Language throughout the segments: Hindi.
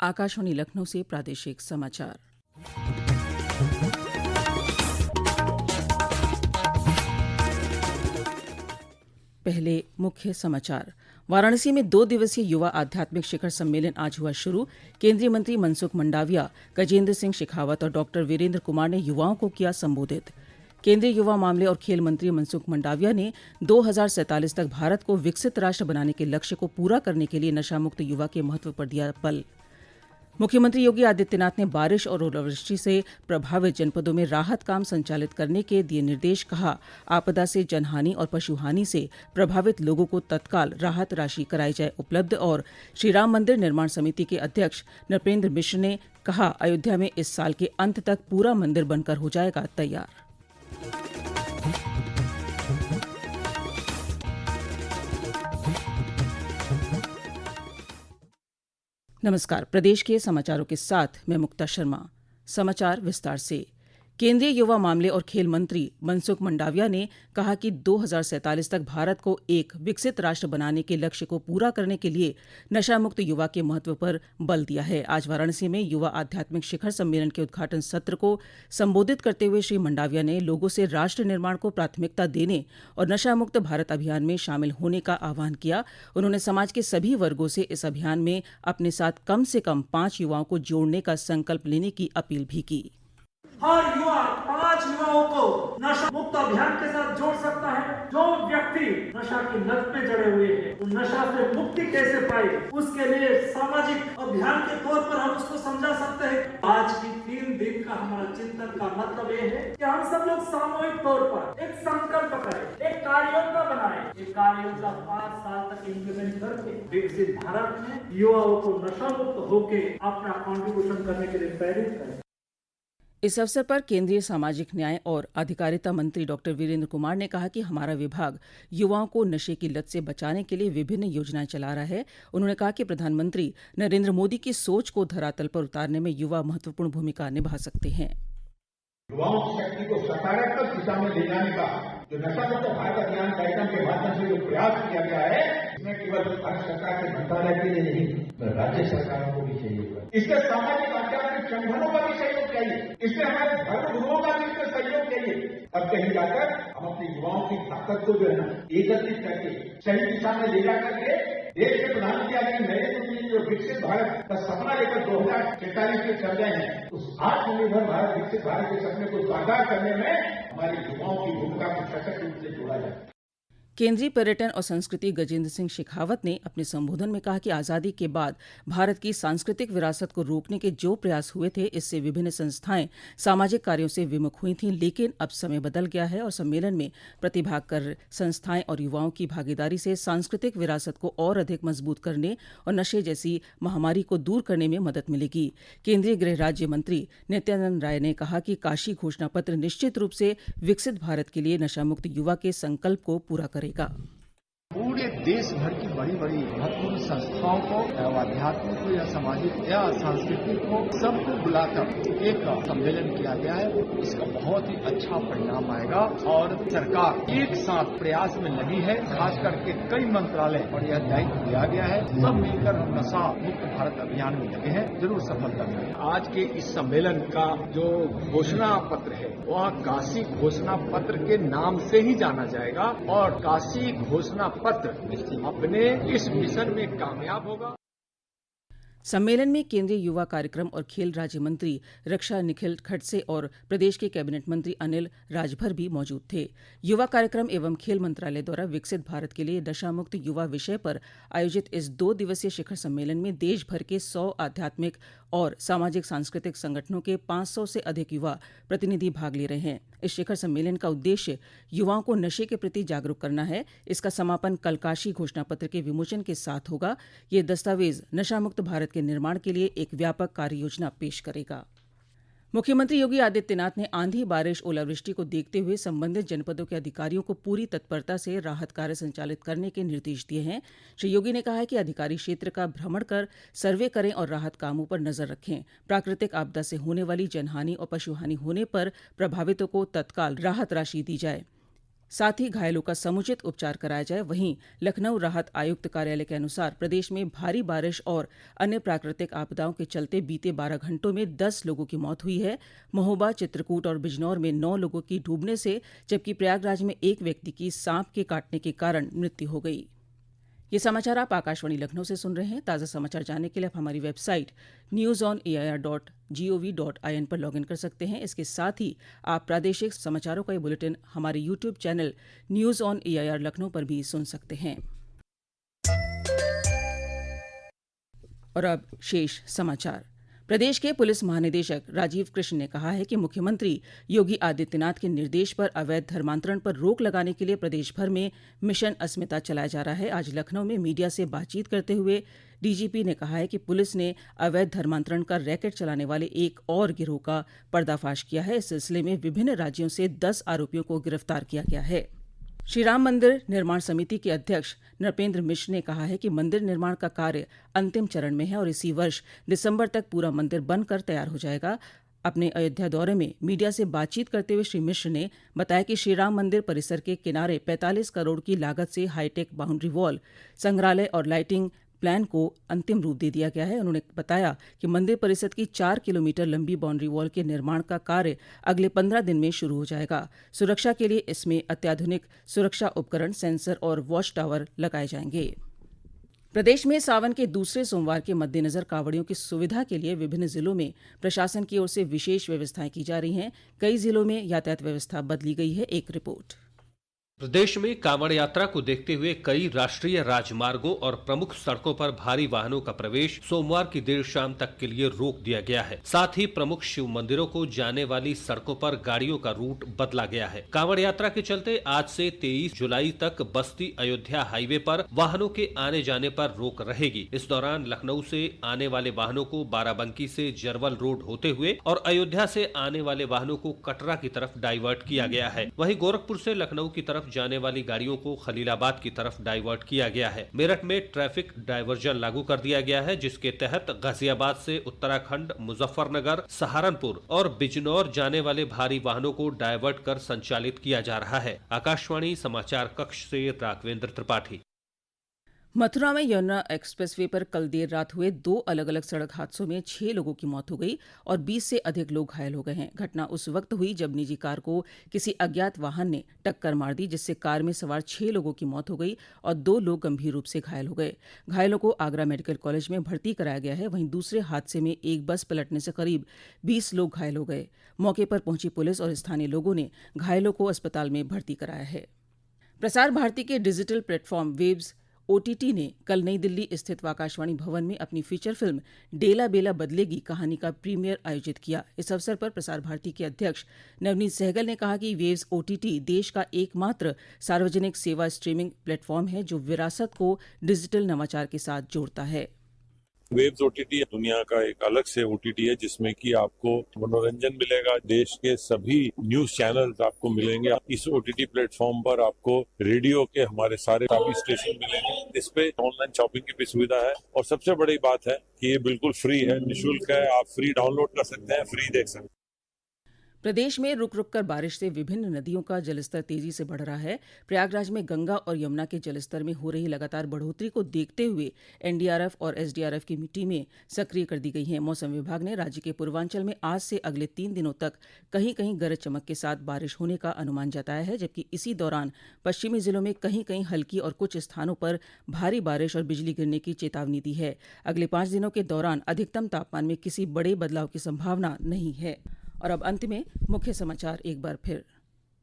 आकाशवाणी लखनऊ से प्रादेशिक समाचार। पहले मुख्य समाचार। वाराणसी में 2 दिवसीय युवा आध्यात्मिक शिखर सम्मेलन आज हुआ शुरू। केंद्रीय मंत्री मनसुख मंडाविया, गजेंद्र सिंह शेखावत और डॉक्टर वीरेंद्र कुमार ने युवाओं को किया संबोधित। केंद्रीय युवा मामले और खेल मंत्री मनसुख मंडाविया ने 2047 तक भारत को विकसित राष्ट्र बनाने के लक्ष्य को पूरा करने के लिए नशामुक्त युवा के महत्व पर दिया बल। मुख्यमंत्री योगी आदित्यनाथ ने बारिश और ओलावृष्टि से प्रभावित जनपदों में राहत काम संचालित करने के दिए निर्देश। कहा, आपदा से जनहानि और पशुहानि से प्रभावित लोगों को तत्काल राहत राशि कराई जाए उपलब्ध। और श्रीराम मंदिर निर्माण समिति के अध्यक्ष नृपेंद्र मिश्र ने कहा, अयोध्या में इस साल के अंत तक पूरा मंदिर बनकर हो जाएगा तैयार। नमस्कार। प्रदेश के समाचारों के साथ मैं मुक्ता शर्मा। समाचार विस्तार से। केंद्रीय युवा मामले और खेल मंत्री मनसुख मंडाविया ने कहा कि 2047 तक भारत को एक विकसित राष्ट्र बनाने के लक्ष्य को पूरा करने के लिए नशामुक्त युवा के महत्व पर बल दिया है। आज वाराणसी में युवा आध्यात्मिक शिखर सम्मेलन के उद्घाटन सत्र को संबोधित करते हुए श्री मंडाविया ने लोगों से राष्ट्र निर्माण को प्राथमिकता देने और नशामुक्त भारत अभियान में शामिल होने का आह्वान किया। उन्होंने समाज के सभी वर्गों से इस अभियान में अपने साथ कम से कम 5 युवाओं को जोड़ने का संकल्प लेने की अपील भी की। हर युवा 5 युवाओं को नशा मुक्त अभियान के साथ जोड़ सकता है। जो व्यक्ति नशा की लत में जड़े हुए हैं, वो नशा से मुक्ति कैसे पाए, उसके लिए सामाजिक अभियान के तौर पर हम उसको समझा सकते हैं। आज की 3 दिन का हमारा चिंतन का मतलब ये है कि हम सब लोग सामूहिक तौर पर एक संकल्प करें, एक कार्ययोजना बनाए। एक कार्ययोजना 5 साल तक इम्प्लीमेंट करके विकसित भारत में युवाओं को नशा मुक्त होके अपना कॉन्ट्रीब्यूशन करने के लिए प्रेरित करें। इस अवसर पर केंद्रीय सामाजिक न्याय और अधिकारिता मंत्री डॉक्टर वीरेंद्र कुमार ने कहा कि हमारा विभाग युवाओं को नशे की लत से बचाने के लिए विभिन्न योजनाएं चला रहा है। उन्होंने कहा कि प्रधानमंत्री नरेंद्र मोदी की सोच को धरातल पर उतारने में युवा महत्वपूर्ण भूमिका निभा सकते हैं। युवाओं की शक्ति को सकारात्मक दिशा में ले जाने का जो नशा मुक्त भारत अभियान कार्यक्रम के माध्यम से जो प्रयास किया गया है, इसमें केवल भारत सरकार के मंत्रालय के लिए नहीं, राज्य सरकारों को भी चाहिए। इससे सामाजिक आध्यात्मिक संगठनों का भी सहयोग चाहिए, इससे हमारे धर्म गुरुओं का भी इसमें सहयोग चाहिए। अब कहीं जाकर हम अपने युवाओं की ताकत को जो है ना एकत्रित करके सही दिशा में ले जाकर के देश के प्रधानमंत्री आदरणीय नरेंद्र मोदी जी जो विकसित भारत का सपना लेकर 2047 के चल रहे हैं, उस आत्मनिर्भर भारत विकसित भारत के सपने को साकार करने में हमारे युवाओं की भूमिका को सशक्त रूप से जोड़ा जाए। केंद्रीय पर्यटन और संस्कृति गजेंद्र सिंह शेखावत ने अपने संबोधन में कहा कि आज़ादी के बाद भारत की सांस्कृतिक विरासत को रोकने के जो प्रयास हुए थे, इससे विभिन्न संस्थाएं सामाजिक कार्यों से विमुख हुई थीं। लेकिन अब समय बदल गया है और सम्मेलन में प्रतिभाग कर संस्थाएं और युवाओं की भागीदारी से सांस्कृतिक विरासत को और अधिक मजबूत करने और नशे जैसी महामारी को दूर करने में मदद मिलेगी। केंद्रीय गृह राज्य मंत्री नित्यानंद राय ने कहा कि काशी घोषणा पत्र निश्चित रूप से विकसित भारत के लिए नशामुक्त युवा के संकल्प को पूरा करेगा। पूरे देश भर की बड़ी बड़ी महत्वपूर्ण संस्थाओं को, आध्यात्मिक को या सामाजिक या सांस्कृतिक को, सबको बुलाकर एक सम्मेलन किया गया है। इसका बहुत ही अच्छा परिणाम आएगा और सरकार एक साथ प्रयास में लगी है। खास करके कई मंत्रालय और यह दायित्व दिया गया है, सब मिलकर हम नशा मुक्त भारत अभियान में लगे हैं, जरूर सफलता मिलेगी। आज के इस सम्मेलन का जो घोषणा पत्र है वह काशी घोषणा पत्र के नाम से ही जाना जाएगा और काशी घोषणा पत्र अपने इस मिशन में कामयाब होगा। सम्मेलन में केंद्रीय युवा कार्यक्रम और खेल राज्य मंत्री रक्षा निखिल खडसे और प्रदेश के कैबिनेट मंत्री अनिल राजभर भी मौजूद थे। युवा कार्यक्रम एवं खेल मंत्रालय द्वारा विकसित भारत के लिए नशामुक्त युवा विषय पर आयोजित इस 2 दिवसीय शिखर सम्मेलन में देश भर के 100 आध्यात्मिक और सामाजिक सांस्कृतिक संगठनों के 500 से अधिक युवा प्रतिनिधि भाग ले रहे हैं। इस शिखर सम्मेलन का उद्देश्य युवाओं को नशे के प्रति जागरूक करना है। इसका समापन कल काशी घोषणा पत्र के विमोचन के साथ होगा। ये दस्तावेज नशामुक्त भारत के निर्माण के लिए एक व्यापक कार्य योजना पेश करेगा। मुख्यमंत्री योगी आदित्यनाथ ने आंधी, बारिश, ओलावृष्टि को देखते हुए संबंधित जनपदों के अधिकारियों को पूरी तत्परता से राहत कार्य संचालित करने के निर्देश दिए हैं। श्री योगी ने कहा है कि अधिकारी क्षेत्र का भ्रमण कर सर्वे करें और राहत कामों पर नजर रखें। प्राकृतिक आपदा से होने वाली जनहानि और पशुहानि होने पर प्रभावितों को तत्काल राहत राशि दी जाए। साथ ही घायलों का समुचित उपचार कराया जाए। वहीं लखनऊ राहत आयुक्त कार्यालय के अनुसार प्रदेश में भारी बारिश और अन्य प्राकृतिक आपदाओं के चलते बीते 12 घंटों में 10 लोगों की मौत हुई है। महोबा, चित्रकूट और बिजनौर में 9 लोगों की डूबने से, जबकि प्रयागराज में एक व्यक्ति की सांप के काटने के कारण मृत्यु हो गई। ये समाचार आप आकाशवाणी लखनऊ से सुन रहे हैं। ताज़ा समाचार जानने के लिए आप हमारी वेबसाइट newsonair.gov.in पर लॉगिन कर सकते हैं। इसके साथ ही आप प्रादेशिक समाचारों का ये बुलेटिन हमारे YouTube channel news on AIR Lucknow पर भी सुन सकते हैं। और अब शेष समाचार। प्रदेश के पुलिस महानिदेशक राजीव कृष्ण ने कहा है कि मुख्यमंत्री योगी आदित्यनाथ के निर्देश पर अवैध धर्मांतरण पर रोक लगाने के लिए प्रदेश भर में मिशन अस्मिता चलाया जा रहा है। आज लखनऊ में मीडिया से बातचीत करते हुए डीजीपी ने कहा है कि पुलिस ने अवैध धर्मांतरण का रैकेट चलाने वाले एक और गिरोह का पर्दाफाश किया है। इस सिलसिले में विभिन्न राज्यों से 10 आरोपियों को गिरफ्तार किया गया है। श्रीराम मंदिर निर्माण समिति के अध्यक्ष नृपेंद्र मिश्र ने कहा है कि मंदिर निर्माण का कार्य अंतिम चरण में है और इसी वर्ष दिसंबर तक पूरा मंदिर बनकर तैयार हो जाएगा। अपने अयोध्या दौरे में मीडिया से बातचीत करते हुए श्री मिश्र ने बताया कि श्रीराम मंदिर परिसर के किनारे 45 करोड़ की लागत से हाईटेक बाउंड्री वॉल, संग्रहालय और लाइटिंग प्लान को अंतिम रूप दे दिया गया है। उन्होंने बताया कि मंदिर परिसर की 4 किलोमीटर लंबी बाउंड्री वॉल के निर्माण का कार्य अगले 15 दिन में शुरू हो जाएगा। सुरक्षा के लिए इसमें अत्याधुनिक सुरक्षा उपकरण, सेंसर और वॉच टावर लगाए जाएंगे। प्रदेश में सावन के दूसरे सोमवार के मद्देनजर कांवड़ियों की सुविधा के लिए विभिन्न जिलों में प्रशासन की ओर से विशेष व्यवस्थाएं की जा रही हैं। कई जिलों में यातायात व्यवस्था बदली गई है। एक रिपोर्ट। प्रदेश में कांवड़ यात्रा को देखते हुए कई राष्ट्रीय राजमार्गों और प्रमुख सड़कों पर भारी वाहनों का प्रवेश सोमवार की देर शाम तक के लिए रोक दिया गया है। साथ ही प्रमुख शिव मंदिरों को जाने वाली सड़कों पर गाड़ियों का रूट बदला गया है। कांवड़ यात्रा के चलते आज से 23 जुलाई तक बस्ती अयोध्या हाईवे पर वाहनों के आने जाने पर रोक रहेगी। इस दौरान लखनऊ से आने वाले वाहनों को बाराबंकी से जरवल रोड होते हुए और अयोध्या से आने वाले वाहनों को कटरा की तरफ डाइवर्ट किया गया है। वहीं गोरखपुर से लखनऊ की तरफ जाने वाली गाड़ियों को खलीलाबाद की तरफ डाइवर्ट किया गया है। मेरठ में ट्रैफिक डाइवर्जन लागू कर दिया गया है, जिसके तहत गाजियाबाद से उत्तराखंड, मुजफ्फरनगर, सहारनपुर और बिजनौर जाने वाले भारी वाहनों को डाइवर्ट कर संचालित किया जा रहा है। आकाशवाणी समाचार कक्ष से राघवेंद्र त्रिपाठी। मथुरा में यमुना एक्सप्रेसवे पर कल देर रात हुए 2 अलग अलग सड़क हादसों में 6 लोगों की मौत हो गई और 20 से अधिक लोग घायल हो गए हैं। घटना उस वक्त हुई जब निजी कार को किसी अज्ञात वाहन ने टक्कर मार दी, जिससे कार में सवार 6 लोगों की मौत हो गई और 2 लोग गंभीर रूप से घायल हो गए। घायलों को आगरा मेडिकल कॉलेज में भर्ती कराया गया है। वहीं दूसरे हादसे में एक बस पलटने से करीब 20 लोग घायल हो गए। मौके पर पहुंची पुलिस और स्थानीय लोगों ने घायलों को अस्पताल में भर्ती कराया है। प्रसार भारती के डिजिटल प्लेटफॉर्म वेव्स ओटीटी ने कल नई दिल्ली स्थित आकाशवाणी भवन में अपनी फीचर फिल्म डेला बेला बदलेगी कहानी का प्रीमियर आयोजित किया। इस अवसर पर प्रसार भारती के अध्यक्ष नवनीत सहगल ने कहा कि वेव्स ओटीटी देश का एकमात्र सार्वजनिक सेवा स्ट्रीमिंग प्लेटफॉर्म है जो विरासत को डिजिटल नवाचार के साथ जोड़ता है। वेव्स ओटीटी दुनिया का एक अलग से ओटीटी है जिसमें कि आपको मनोरंजन मिलेगा। देश के सभी न्यूज चैनल्स आपको मिलेंगे। इस ओटीटी प्लेटफॉर्म पर आपको रेडियो के हमारे सारे काफी स्टेशन मिलेंगे। इस पे ऑनलाइन शॉपिंग की भी सुविधा है और सबसे बड़ी बात है कि ये बिल्कुल फ्री है, निःशुल्क है। आप फ्री डाउनलोड कर सकते हैं, फ्री देख सकते हैं। प्रदेश में रुक रुक कर बारिश से विभिन्न नदियों का जलस्तर तेजी से बढ़ रहा है। प्रयागराज में गंगा और यमुना के जलस्तर में हो रही लगातार बढ़ोतरी को देखते हुए एनडीआरएफ और एसडीआरएफ की टीमें सक्रिय कर दी गई हैं। मौसम विभाग ने राज्य के पूर्वांचल में आज से अगले 3 दिनों तक कहीं कहीं गरज चमक के साथ बारिश होने का अनुमान जताया है, जबकि इसी दौरान पश्चिमी जिलों में कहीं कहीं हल्की और कुछ स्थानों पर भारी बारिश और बिजली गिरने की चेतावनी दी है। अगले 5 दिनों के दौरान अधिकतम तापमान में किसी बड़े बदलाव की संभावना नहीं है। और अब अंत में मुख्य समाचार एक बार फिर।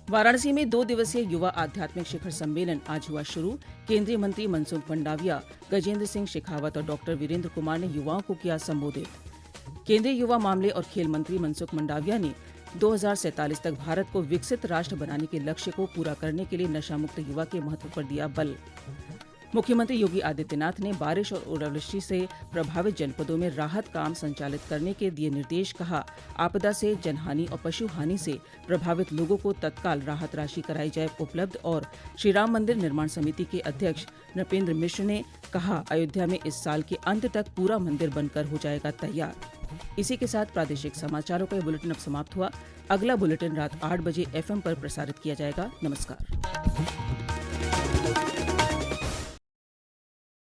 वाराणसी में 2 दिवसीय युवा आध्यात्मिक शिखर सम्मेलन आज हुआ शुरू। केंद्रीय मंत्री मनसुख मंडाविया, गजेंद्र सिंह शेखावत और डॉक्टर वीरेंद्र कुमार ने युवाओं को किया संबोधित। केंद्रीय युवा मामले और खेल मंत्री मनसुख मंडाविया ने 2047 तक भारत को विकसित राष्ट्र बनाने के लक्ष्य को पूरा करने के लिए नशा मुक्त युवा के महत्व पर दिया बल। मुख्यमंत्री योगी आदित्यनाथ ने बारिश और ओलावृष्टि से प्रभावित जनपदों में राहत काम संचालित करने के दिए निर्देश। कहा, आपदा से जनहानि और पशु हानि से प्रभावित लोगों को तत्काल राहत राशि कराई जाए उपलब्ध। और श्रीराम मंदिर निर्माण समिति के अध्यक्ष नृपेंद्र मिश्र ने कहा, अयोध्या में इस साल के अंत तक पूरा मंदिर बनकर हो जाएगा तैयार। इसी के साथ प्रादेशिक समाचारों का ये बुलेटिन अब समाप्त हुआ। अगला बुलेटिन रात 8 बजे FM पर प्रसारित किया जाएगा। नमस्कार।